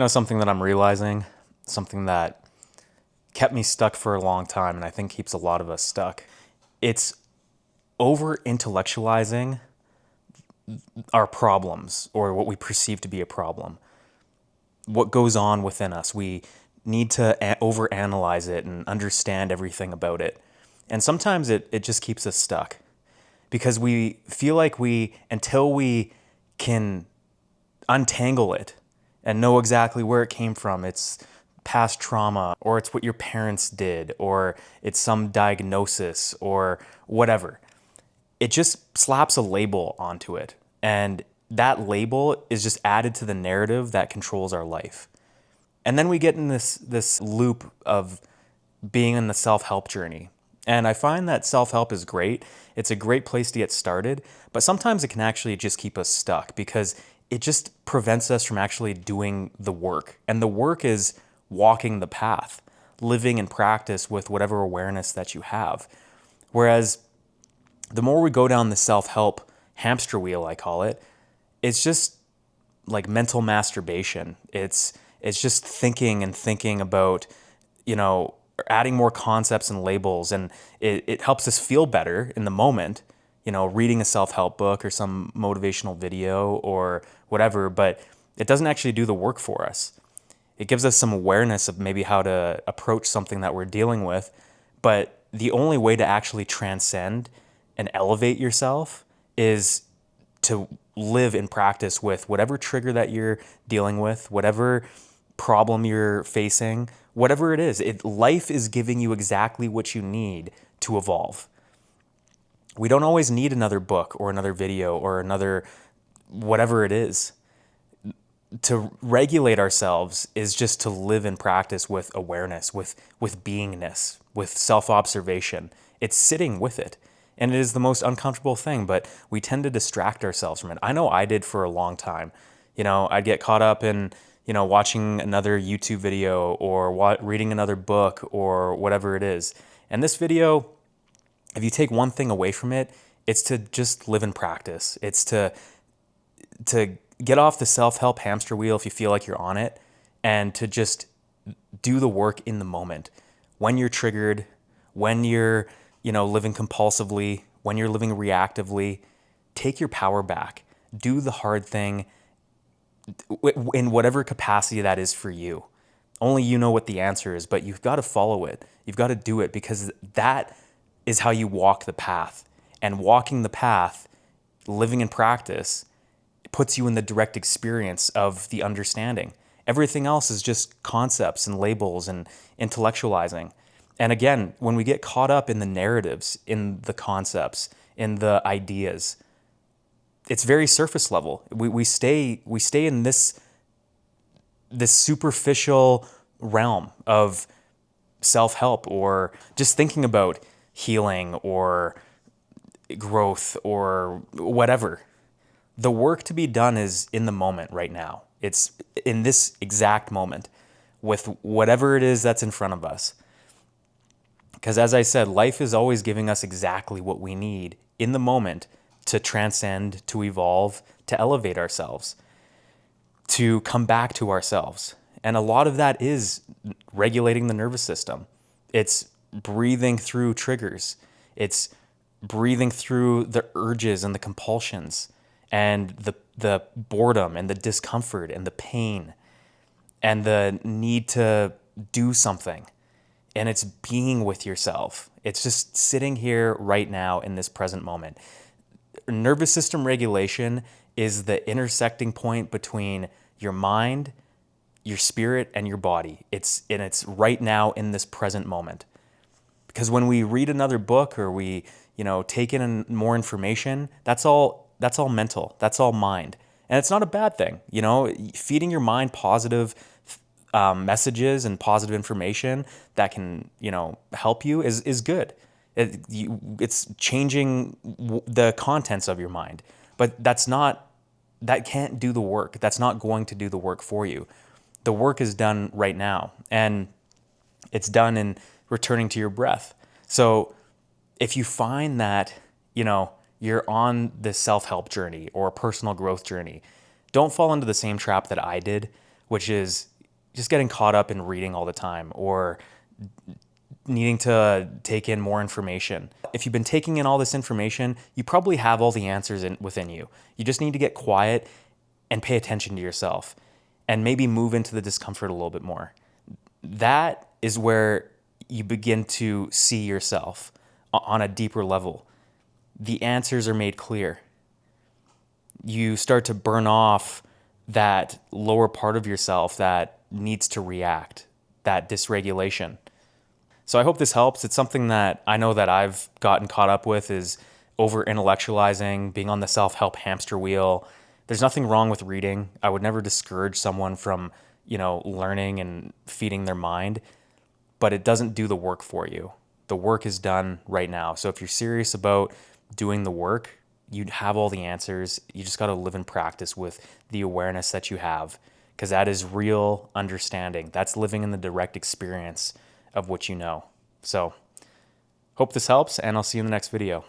Something that I'm realizing, something that kept me stuck for a long time, and I think keeps a lot of us stuck. It's over intellectualizing our problems or what we perceive to be a problem. What goes on within us. We need to overanalyze it and understand everything about it. And sometimes it just keeps us stuck because we feel like until we can untangle it and know exactly where it came from, it's past trauma, or it's what your parents did, or it's some diagnosis, or whatever. It just slaps a label onto it. And that label is just added to the narrative that controls our life. And then we get in this loop of being in the self-help journey. And I find that self-help is great. It's a great place to get started, but sometimes it can actually just keep us stuck because it just prevents us from actually doing the work. And the work is walking the path, living in practice with whatever awareness that you have. Whereas the more we go down the self-help hamster wheel, I call it, it's just like mental masturbation. It's just thinking and thinking about, adding more concepts and labels, and it helps us feel better in the moment, reading a self-help book or some motivational video or whatever, but it doesn't actually do the work for us. It gives us some awareness of maybe how to approach something that we're dealing with, but the only way to actually transcend and elevate yourself is to live in practice with whatever trigger that you're dealing with, whatever problem you're facing, whatever it is. Life is giving you exactly what you need to evolve. We don't always need another book or another video or another whatever it is. To regulate ourselves is just to live in practice with awareness, with beingness, with self-observation. It's sitting with it. And it is the most uncomfortable thing, but we tend to distract ourselves from it. I know I did for a long time. I'd get caught up in, watching another YouTube video or reading another book or whatever it is. And this video, if you take one thing away from it, it's to just live in practice. It's to get off the self-help hamster wheel if you feel like you're on it, and to just do the work in the moment. When you're triggered, when you're, living compulsively, when you're living reactively, take your power back. Do the hard thing in whatever capacity that is for you. Only you know what the answer is, but you've got to follow it. You've got to do it because that is how you walk the path. And walking the path, living in practice, puts you in the direct experience of the understanding. Everything else is just concepts and labels and intellectualizing. And again, when we get caught up in the narratives, in the concepts, in the ideas, it's very surface level. We stay in this superficial realm of self-help or just thinking about healing or growth or whatever. The work to be done is in the moment right now. It's in this exact moment with whatever it is that's in front of us. Because as I said, life is always giving us exactly what we need in the moment to transcend, to evolve, to elevate ourselves, to come back to ourselves. And a lot of that is regulating the nervous system. It's breathing through triggers. It's breathing through the urges and the compulsions and the boredom and the discomfort and the pain and the need to do something. And it's being with yourself. It's just sitting here right now in this present moment. Nervous system regulation is the intersecting point between your mind, your spirit, and your body. It's right now in this present moment. Because when we read another book or we, take in more information, that's all mental. That's all mind. And it's not a bad thing. Feeding your mind positive messages and positive information that can, help you is good. It's changing the contents of your mind, but that can't do the work. That's not going to do the work for you. The work is done right now, and it's done in returning to your breath. So if you find that, you're on this self-help journey or a personal growth journey, don't fall into the same trap that I did, which is just getting caught up in reading all the time or needing to take in more information. If you've been taking in all this information, you probably have all the answers within you. You just need to get quiet and pay attention to yourself and maybe move into the discomfort a little bit more. That is where you begin to see yourself on a deeper level. The answers are made clear. You start to burn off that lower part of yourself that needs to react, that dysregulation. So I hope this helps. It's something that I know that I've gotten caught up with, is over intellectualizing, being on the self-help hamster wheel. There's nothing wrong with reading. I would never discourage someone from, learning and feeding their mind, but it doesn't do the work for you. The work is done right now. So if you're serious about doing the work, you'd have all the answers. You just got to live in practice with the awareness that you have, because that is real understanding. That's living in the direct experience of what you know. So hope this helps, and I'll see you in the next video.